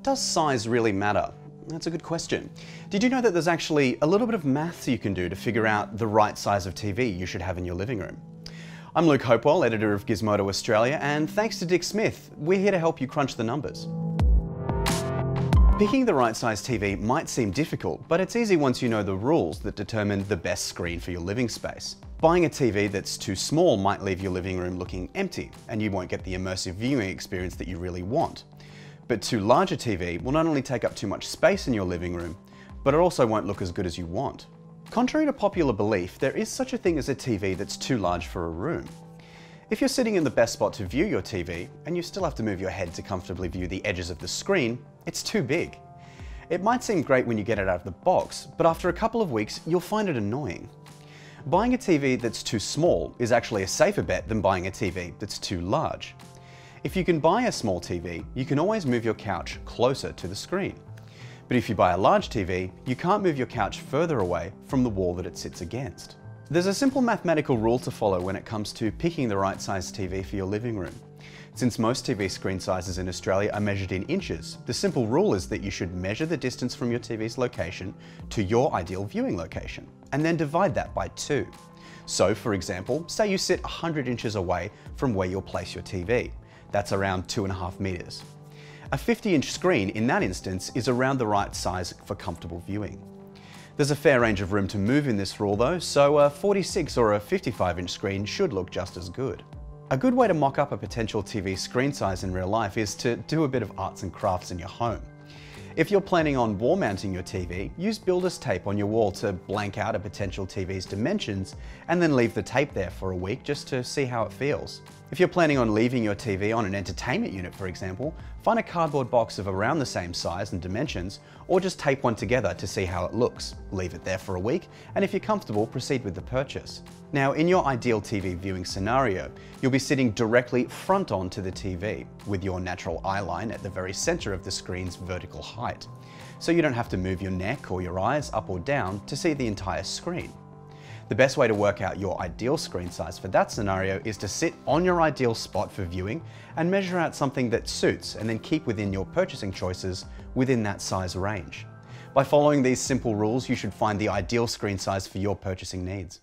Does size really matter? That's a good question. Did you know that there's actually a little bit of maths you can do to figure out the right size of TV you should have in your living room? I'm Luke Hopewell, editor of Gizmodo Australia, and thanks to Dick Smith, we're here to help you crunch the numbers. Picking the right size TV might seem difficult, but it's easy once you know the rules that determine the best screen for your living space. Buying a TV that's too small might leave your living room looking empty, and you won't get the immersive viewing experience that you really want. But too large a TV will not only take up too much space in your living room, but it also won't look as good as you want. Contrary to popular belief, there is such a thing as a TV that's too large for a room. If you're sitting in the best spot to view your TV, and you still have to move your head to comfortably view the edges of the screen, it's too big. It might seem great when you get it out of the box, but after a couple of weeks, you'll find it annoying. Buying a TV that's too small is actually a safer bet than buying a TV that's too large. If you can buy a small TV, you can always move your couch closer to the screen. But if you buy a large TV, you can't move your couch further away from the wall that it sits against. There's a simple mathematical rule to follow when it comes to picking the right size TV for your living room. Since most TV screen sizes in Australia are measured in inches, the simple rule is that you should measure the distance from your TV's location to your ideal viewing location, and then divide that by 2. So, for example, say you sit 100 inches away from where you'll place your TV. That's around 2.5 meters. A 50-inch screen in that instance is around the right size for comfortable viewing. There's a fair range of room to move in this rule though, so a 46 or a 55-inch screen should look just as good. A good way to mock up a potential TV screen size in real life is to do a bit of arts and crafts in your home. If you're planning on wall mounting your TV, use builder's tape on your wall to blank out a potential TV's dimensions and then leave the tape there for a week just to see how it feels. If you're planning on leaving your TV on an entertainment unit, for example, find a cardboard box of around the same size and dimensions, or just tape one together to see how it looks. Leave it there for a week, and if you're comfortable, proceed with the purchase. Now, in your ideal TV viewing scenario, you'll be sitting directly front on to the TV, with your natural eye line at the very center of the screen's vertical height. So you don't have to move your neck or your eyes up or down to see the entire screen. The best way to work out your ideal screen size for that scenario is to sit on your ideal spot for viewing and measure out something that suits, and then keep within your purchasing choices within that size range. By following these simple rules, you should find the ideal screen size for your purchasing needs.